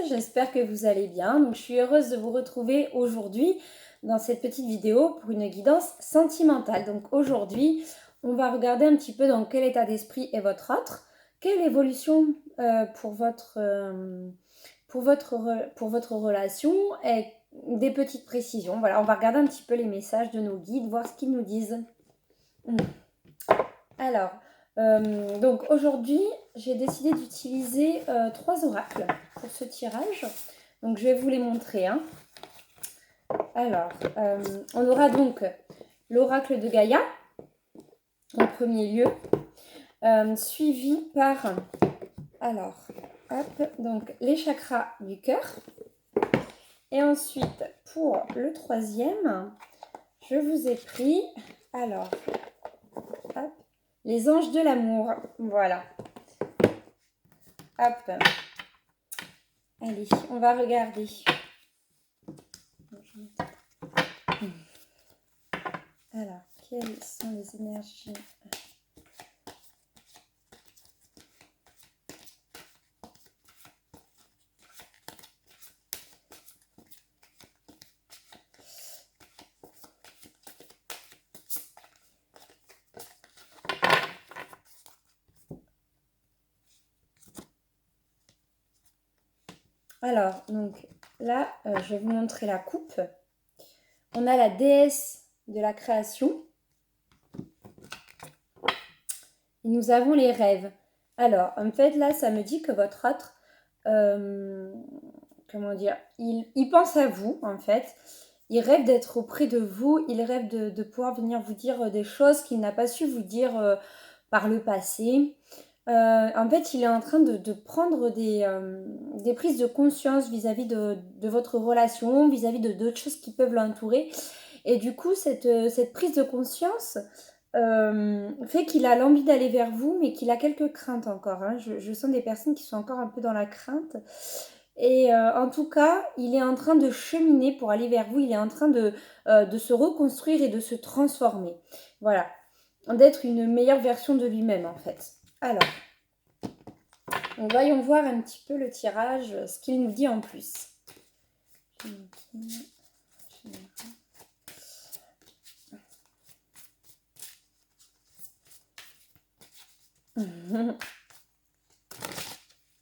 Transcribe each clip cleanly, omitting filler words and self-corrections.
J'espère que vous allez bien. Donc, je suis heureuse de vous retrouver aujourd'hui dans cette petite vidéo pour une guidance sentimentale. Donc aujourd'hui, on va regarder un petit peu dans quel état d'esprit est votre autre, quelle évolution pour votre relation et des petites précisions. Voilà, on va regarder un petit peu les messages de nos guides, voir ce qu'ils nous disent. Alors, donc aujourd'hui, j'ai décidé d'utiliser 3 oracles pour ce tirage. Donc, je vais vous les montrer. Alors, on aura donc l'oracle de Gaïa en premier lieu, suivi par, alors, hop, donc les chakras du cœur. Et ensuite, pour le troisième, je vous ai pris, alors, hop, les anges de l'amour, voilà. Hop. Allez, on va regarder. Alors, quelles sont les énergies ? Alors, donc là, je vais vous montrer la coupe. On a la déesse de la création. Et nous avons les rêves. Alors, en fait, là, ça me dit que votre autre, comment dire, il pense à vous, en fait. Il rêve d'être auprès de vous. Il rêve de pouvoir venir vous dire des choses qu'il n'a pas su vous dire par le passé. En fait, il est en train de prendre des prises de conscience vis-à-vis de votre relation, vis-à-vis de d'autres choses qui peuvent l'entourer. Et du coup, cette prise de conscience fait qu'il a l'envie d'aller vers vous, mais qu'il a quelques craintes encore. Je sens des personnes qui sont encore un peu dans la crainte. Et en tout cas, il est en train de cheminer pour aller vers vous. Il est en train de se reconstruire et de se transformer. Voilà. D'être une meilleure version de lui-même, en fait. Alors, voyons voir un petit peu le tirage, ce qu'il nous dit en plus.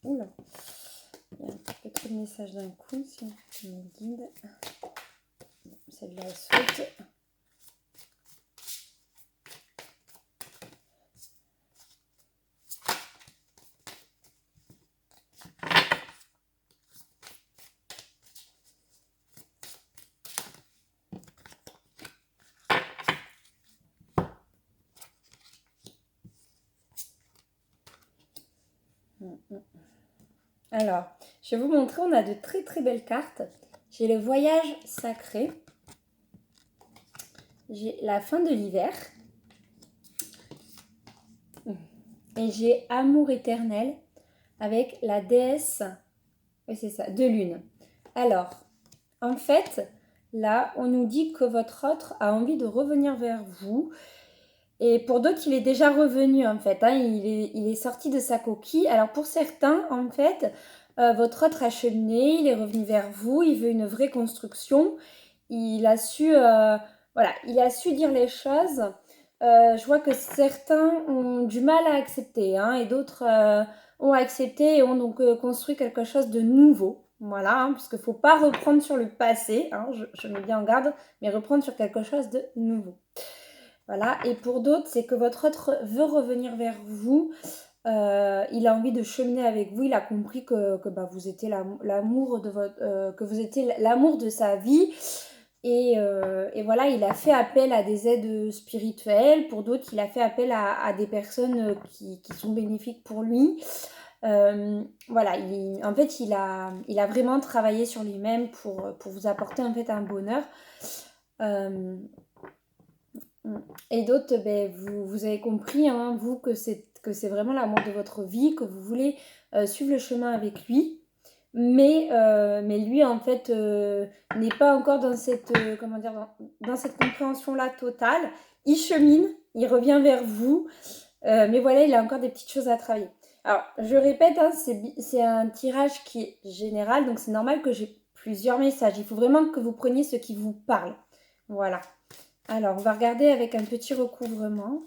Oula, il y a un petit peu trop de messages d'un coup, si on me guide. Celle-là, elle saute. Alors, je vais vous montrer, on a de très très belles cartes. J'ai le voyage sacré. J'ai la fin de l'hiver. Et j'ai amour éternel avec la déesse, oui c'est ça, de lune. Alors, en fait, là, on nous dit que votre autre a envie de revenir vers vous. Et pour d'autres, il est déjà revenu, en fait. Il est sorti de sa coquille. Alors, pour certains, en fait, votre autre a cheminé, il est revenu vers vous, il veut une vraie construction. Il a su, voilà, il a su dire les choses. Je vois que certains ont du mal à accepter, et d'autres ont accepté et ont donc construit quelque chose de nouveau. Voilà, puisqu'il ne faut pas reprendre sur le passé, je mets bien en garde, mais reprendre sur quelque chose de nouveau. Voilà, et pour d'autres, c'est que votre autre veut revenir vers vous. Il a envie de cheminer avec vous. Il a compris que vous étiez l'amour de votre, que vous étiez l'amour de sa vie. Et voilà, il a fait appel à des aides spirituelles. Pour d'autres, il a fait appel à des personnes qui sont bénéfiques pour lui. Voilà, en fait, il a vraiment travaillé sur lui-même pour vous apporter en fait un bonheur. Et d'autres, vous avez compris, vous, que c'est vraiment l'amour de votre vie, que vous voulez suivre le chemin avec lui. mais lui, en fait, n'est pas encore dans cette, comment dire, dans cette compréhension-là totale. Il chemine, il revient vers vous, mais voilà, il a encore des petites choses à travailler. Alors, je répète, hein, c'est un tirage qui est général, donc c'est normal que j'ai plusieurs messages. Il faut vraiment que vous preniez ce qui vous parle. Voilà. Alors, on va regarder avec un petit recouvrement.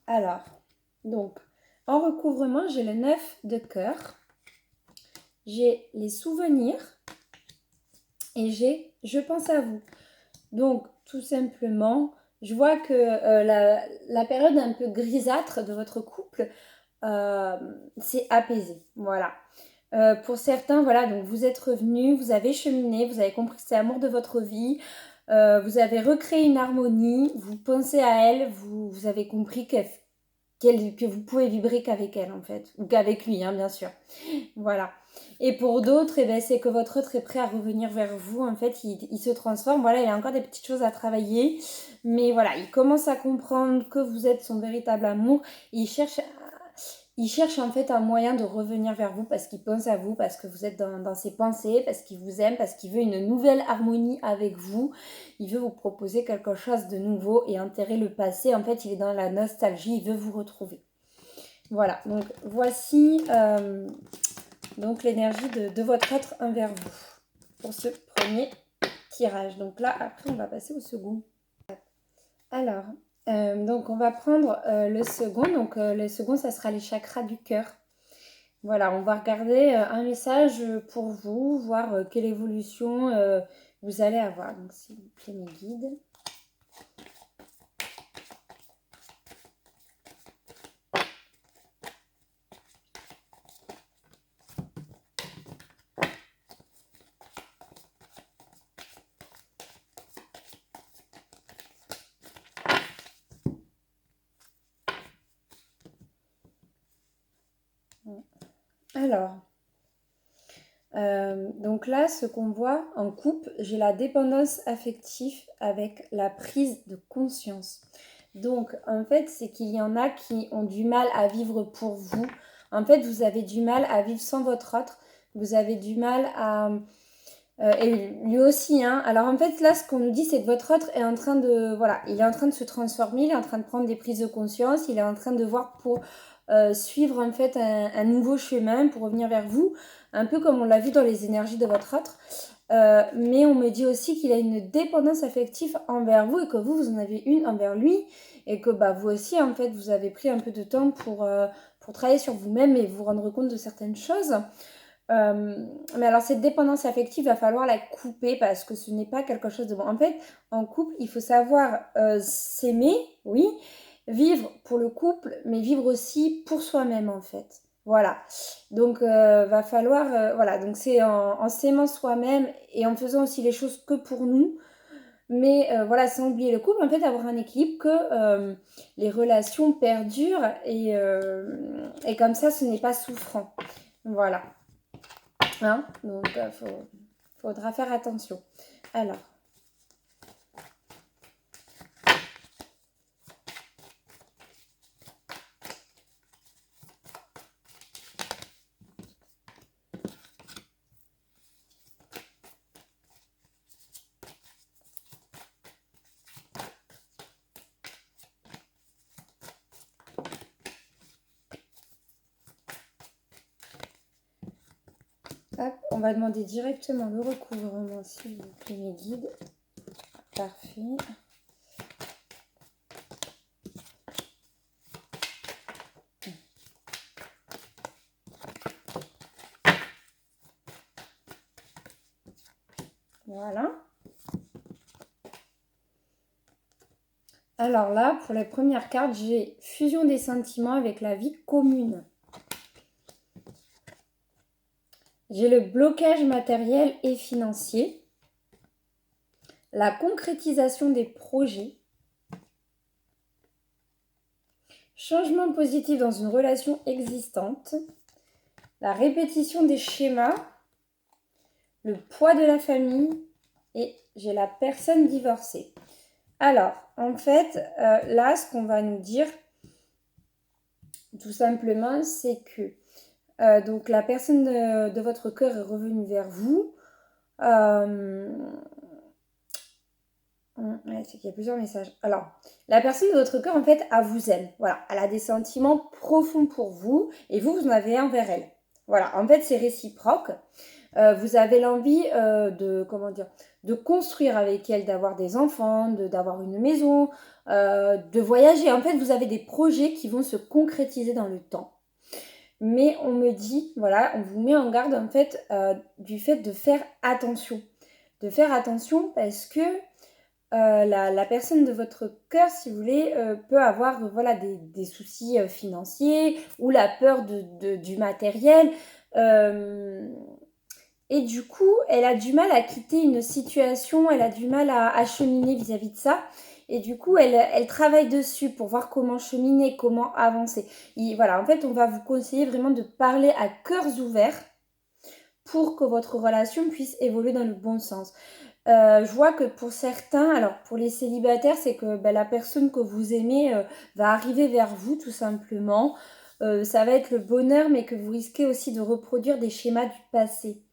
Alors, donc, en recouvrement, j'ai le 9 de cœur, j'ai les souvenirs et j'ai je pense à vous. Donc, tout simplement, je vois que la période un peu grisâtre de votre couple s'est apaisée. Voilà. Pour certains, voilà, donc vous êtes revenus, vous avez cheminé, vous avez compris que c'est l'amour de votre vie, vous avez recréé une harmonie, vous pensez à elle, vous avez compris que vous pouvez vibrer qu'avec elle en fait, ou qu'avec lui, hein, bien sûr. Voilà. Et pour d'autres, eh ben, c'est que votre autre est prêt à revenir vers vous. En fait, il se transforme. Voilà, il a encore des petites choses à travailler. Mais voilà, il commence à comprendre que vous êtes son véritable amour. Il cherche en fait un moyen de revenir vers vous parce qu'il pense à vous, parce que vous êtes dans ses pensées, parce qu'il vous aime, parce qu'il veut une nouvelle harmonie avec vous. Il veut vous proposer quelque chose de nouveau et enterrer le passé. En fait, il est dans la nostalgie, il veut vous retrouver. Voilà, donc voici donc l'énergie de votre être envers vous pour ce premier tirage. Donc là, après, on va passer au second. Alors, donc on va prendre le second. Donc le second, ça sera les chakras du cœur. Voilà, on va regarder un message pour vous, voir quelle évolution vous allez avoir. Donc s'il vous plaît, mes guides. Alors, donc là, ce qu'on voit en couple, j'ai la dépendance affective avec la prise de conscience. Donc, en fait, c'est qu'il y en a qui ont du mal à vivre pour vous. En fait, vous avez du mal à vivre sans votre autre. Vous avez du mal à... et lui aussi, hein. Alors, en fait, là, ce qu'on nous dit, c'est que votre autre est en train de... Voilà, il est en train de se transformer, il est en train de prendre des prises de conscience, il est en train de voir pour suivre, en fait, un nouveau chemin pour revenir vers vous. Un peu comme on l'a vu dans les énergies de votre autre. Mais on me dit aussi qu'il a une dépendance affective envers vous et que vous en avez une envers lui. Et que bah, vous aussi, en fait, vous avez pris un peu de temps pour travailler sur vous-même et vous rendre compte de certaines choses. Mais alors, cette dépendance affective, il va falloir la couper parce que ce n'est pas quelque chose de bon. En fait, en couple, il faut savoir s'aimer, oui, vivre pour le couple, mais vivre aussi pour soi-même, en fait. Voilà. Donc, va falloir, voilà. Donc, c'est en s'aimant soi-même et en faisant aussi les choses que pour nous. Mais voilà, sans oublier le couple, en fait, avoir un équilibre que les relations perdurent et comme ça, ce n'est pas souffrant. Voilà. Hein, donc, faudra faire attention. Alors, hop, on va demander directement le recouvrement, s'il vous plaît, mes guides. Parfait. Voilà. Alors là, pour les premières cartes, j'ai fusion des sentiments avec la vie commune. J'ai le blocage matériel et financier. La concrétisation des projets. Changement positif dans une relation existante. la répétition des schémas, le poids de la famille et j'ai la personne divorcée. Alors, en fait, là, ce qu'on va nous dire, tout simplement, c'est que donc la personne de votre cœur est revenue vers vous. C'est qu'il y a plusieurs messages. Alors, la personne de votre cœur, en fait, elle vous aime. Voilà, elle a des sentiments profonds pour vous et vous, vous en avez envers elle. Voilà, en fait, c'est réciproque. Vous avez l'envie de construire avec elle, d'avoir des enfants, d'avoir une maison, de voyager. En fait, vous avez des projets qui vont se concrétiser dans le temps. Mais on me dit, voilà, on vous met en garde, en fait, du fait de faire attention. De faire attention parce que la personne de votre cœur, si vous voulez, peut avoir voilà, des soucis financiers ou la peur du matériel. Et du coup, elle a du mal à quitter une situation, elle a du mal à cheminer vis-à-vis de ça. Et du coup, elle travaille dessus pour voir comment cheminer, comment avancer. Et voilà, en fait, on va vous conseiller vraiment de parler à cœurs ouverts pour que votre relation puisse évoluer dans le bon sens. Je vois que pour certains, alors pour les célibataires, c'est que la personne que vous aimez va arriver vers vous tout simplement. Ça va être le bonheur, mais que vous risquez aussi de reproduire des schémas du passé.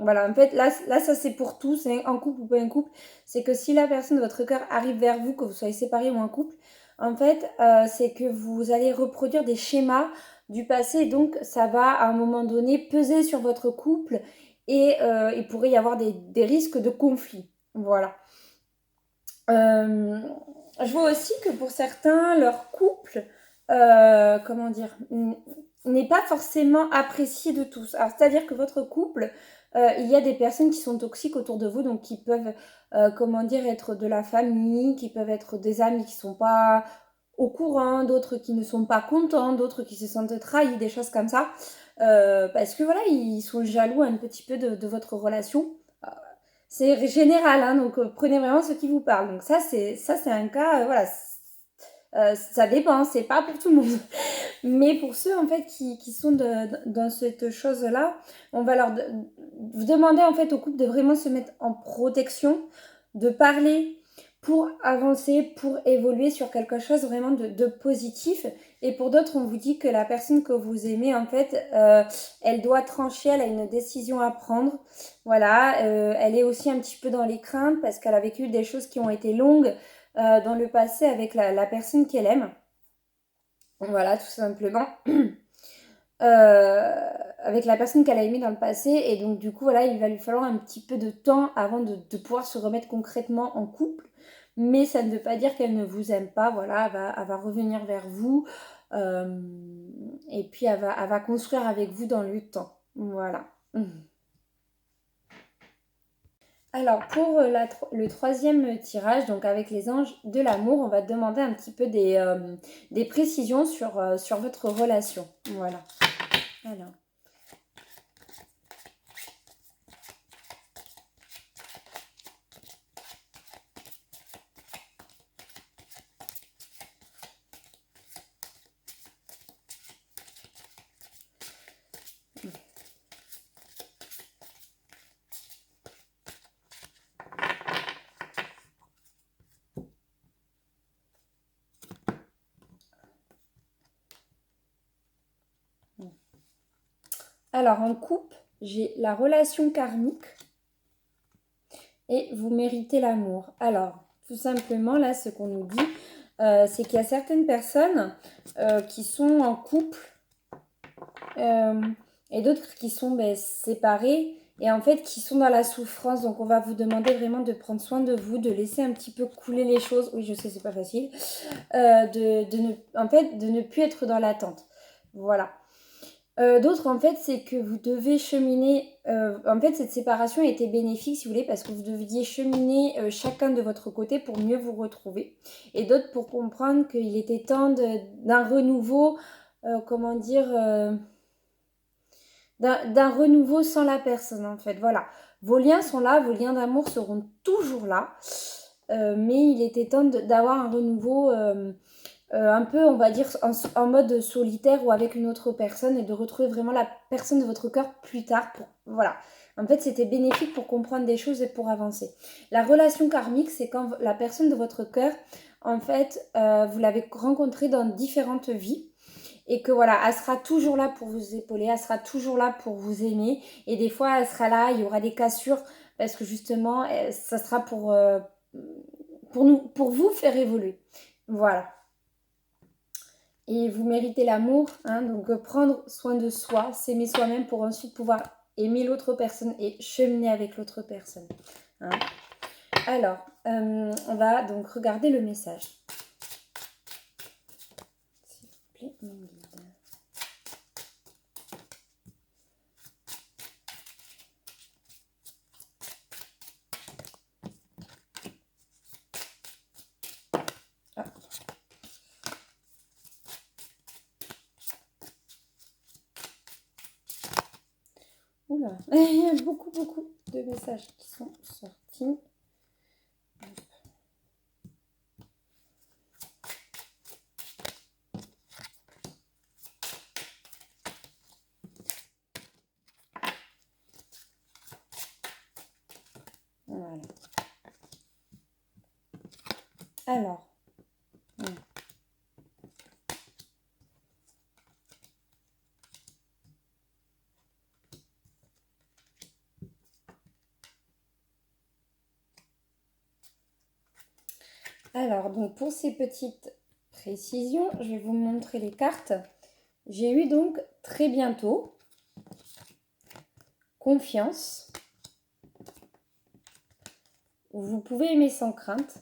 Voilà, en fait, là ça c'est pour tous, hein, en couple ou pas en couple. C'est que si la personne de votre cœur arrive vers vous, que vous soyez séparés ou en couple, en fait, c'est que vous allez reproduire des schémas du passé. Donc, ça va à un moment donné peser sur votre couple et il pourrait y avoir des risques de conflit. Voilà. Je vois aussi que pour certains, leur couple, n'est pas forcément apprécié de tous. Alors, c'est-à-dire que votre couple, il y a des personnes qui sont toxiques autour de vous, donc qui peuvent, être de la famille, qui peuvent être des amis qui ne sont pas au courant, d'autres qui ne sont pas contents, d'autres qui se sentent trahis, des choses comme ça. Parce que voilà, ils sont jaloux un petit peu de votre relation. C'est général, hein, donc prenez vraiment ce qui vous parle. Donc ça, c'est un cas, voilà, ça dépend, c'est pas pour tout le monde. Mais pour ceux, en fait, qui sont dans cette chose-là, on va vous demander, en fait, au couple de vraiment se mettre en protection, de parler pour avancer, pour évoluer sur quelque chose vraiment de positif. Et pour d'autres, on vous dit que la personne que vous aimez, en fait, elle doit trancher, elle a une décision à prendre. Voilà, elle est aussi un petit peu dans les craintes parce qu'elle a vécu des choses qui ont été longues dans le passé avec la personne qu'elle aime. Voilà, tout simplement. Avec la personne qu'elle a aimée dans le passé. Et donc, du coup, voilà, il va lui falloir un petit peu de temps avant de pouvoir se remettre concrètement en couple. Mais ça ne veut pas dire qu'elle ne vous aime pas. Voilà, elle va revenir vers vous. Et puis, elle va construire avec vous dans le temps. Voilà. Alors, pour le troisième tirage, donc avec les anges de l'amour, on va demander un petit peu des précisions sur votre relation. Voilà. Alors. Alors, en couple, j'ai la relation karmique et vous méritez l'amour. Alors, tout simplement, là, ce qu'on nous dit, c'est qu'il y a certaines personnes qui sont en couple et d'autres qui sont séparées et en fait qui sont dans la souffrance. Donc, on va vous demander vraiment de prendre soin de vous, de laisser un petit peu couler les choses. Oui, je sais, c'est pas facile. De ne plus être dans l'attente. Voilà. D'autres, en fait, c'est que vous devez cheminer. En fait, cette séparation était bénéfique, si vous voulez, parce que vous deviez cheminer chacun de votre côté pour mieux vous retrouver. Et d'autres pour comprendre qu'il était temps d'un renouveau, d'un renouveau sans la personne, en fait. Voilà. Vos liens sont là, vos liens d'amour seront toujours là. Mais il était temps d'avoir un renouveau un peu, on va dire, en mode solitaire ou avec une autre personne et de retrouver vraiment la personne de votre cœur plus tard. Voilà. En fait, c'était bénéfique pour comprendre des choses et pour avancer. La relation karmique, c'est quand la personne de votre cœur, en fait, vous l'avez rencontrée dans différentes vies. Et que voilà, elle sera toujours là pour vous épauler, elle sera toujours là pour vous aimer. Et des fois, elle sera là, il y aura des cassures, parce que justement, ça sera pour vous faire évoluer. Voilà. Et vous méritez l'amour, hein, donc prendre soin de soi, s'aimer soi-même pour ensuite pouvoir aimer l'autre personne et cheminer avec l'autre personne. Hein. Alors, on va donc regarder le message. S'il vous plaît, mon guide. Ah. Oula, il y a beaucoup de messages qui sont sortis. Voilà. Alors. Alors, donc pour ces petites précisions, je vais vous montrer les cartes. J'ai eu donc très bientôt, confiance, vous pouvez aimer sans crainte,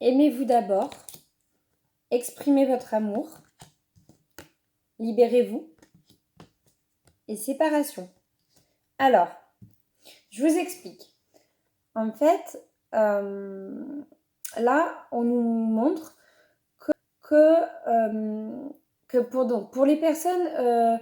aimez-vous d'abord, exprimez votre amour, libérez-vous et séparation. Alors, je vous explique. En fait, là, on nous montre que pour les personnes,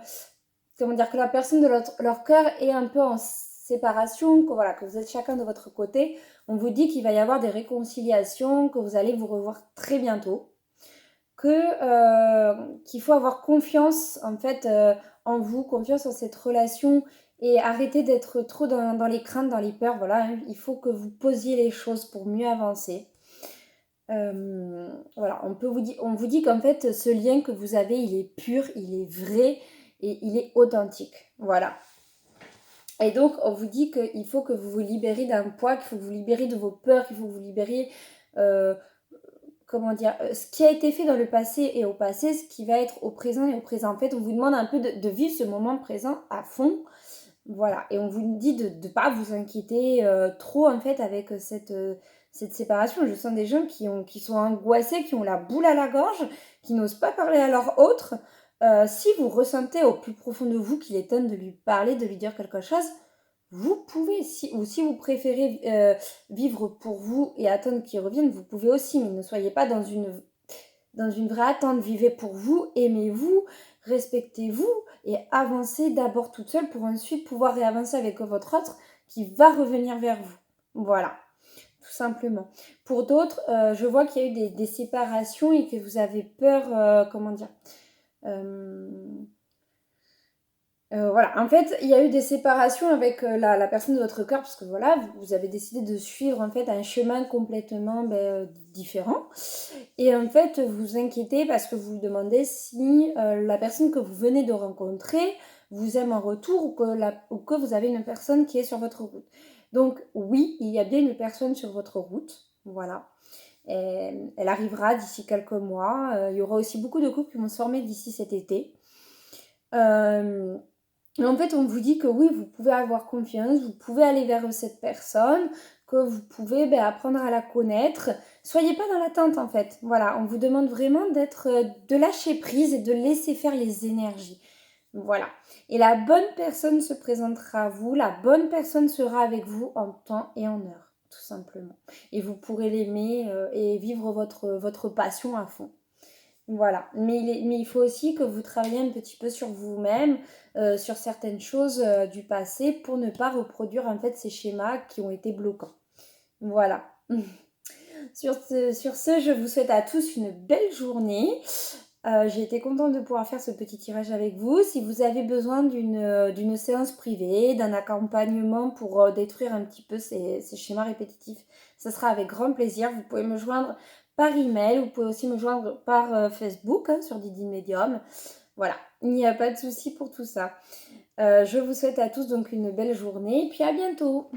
comment dire, que la personne de leur cœur est un peu en séparation, que, voilà, que vous êtes chacun de votre côté, on vous dit qu'il va y avoir des réconciliations, que vous allez vous revoir très bientôt, qu'il faut avoir confiance en fait en vous, confiance en cette relation et arrêter d'être trop dans les craintes, dans les peurs. Voilà, hein, il faut que vous posiez les choses pour mieux avancer. Voilà, on vous dit qu'en fait, ce lien que vous avez, il est pur, il est vrai et il est authentique. Voilà. Et donc, on vous dit qu'il faut que vous vous libériez d'un poids, qu'il faut que vous libériez de vos peurs, qu'il faut que vous libériez, comment dire, ce qui a été fait dans le passé et au passé, ce qui va être au présent et au présent. En fait, on vous demande un peu de vivre ce moment présent à fond. Voilà. Et on vous dit de ne pas vous inquiéter trop, en fait, avec cette séparation. Je sens des gens qui sont angoissés, qui ont la boule à la gorge, qui n'osent pas parler à leur autre. Si vous ressentez au plus profond de vous qu'il est temps de lui parler, de lui dire quelque chose, vous pouvez, ou si vous préférez vivre pour vous et attendre qu'il revienne, vous pouvez aussi, mais ne soyez pas dans une vraie attente. Vivez pour vous, aimez-vous, respectez-vous et avancez d'abord toute seule pour ensuite pouvoir réavancer avec votre autre qui va revenir vers vous. Voilà. Tout simplement. Pour d'autres, je vois qu'il y a eu des séparations et que vous avez peur, comment dire, voilà, en fait, il y a eu des séparations avec la personne de votre cœur parce que voilà, vous avez décidé de suivre en fait un chemin complètement différent. Et en fait, vous vous inquiétez parce que vous vous demandez si la personne que vous venez de rencontrer vous aime en retour ou que vous avez une personne qui est sur votre route. Donc oui, il y a bien une personne sur votre route, voilà. Et elle arrivera d'ici quelques mois. Il y aura aussi beaucoup de couples qui vont se former d'ici cet été. Et en fait, on vous dit que oui, vous pouvez avoir confiance, vous pouvez aller vers cette personne, que vous pouvez apprendre à la connaître. Soyez pas dans l'attente en fait. Voilà, on vous demande vraiment de lâcher prise et de laisser faire les énergies. Voilà. Et la bonne personne se présentera à vous, la bonne personne sera avec vous en temps et en heure, tout simplement. Et vous pourrez l'aimer et vivre votre passion à fond. Voilà, mais il faut aussi que vous travailliez un petit peu sur vous-même, sur certaines choses du passé pour ne pas reproduire en fait ces schémas qui ont été bloquants. Voilà. Sur ce, je vous souhaite à tous une belle journée. J'ai été contente de pouvoir faire ce petit tirage avec vous. Si vous avez besoin d'une séance privée, d'un accompagnement pour détruire un petit peu ces schémas répétitifs, ce sera avec grand plaisir. Vous pouvez me joindre par email, vous pouvez aussi me joindre par Facebook sur Didi Medium. Voilà, il n'y a pas de souci pour tout ça. Je vous souhaite à tous donc une belle journée et puis à bientôt.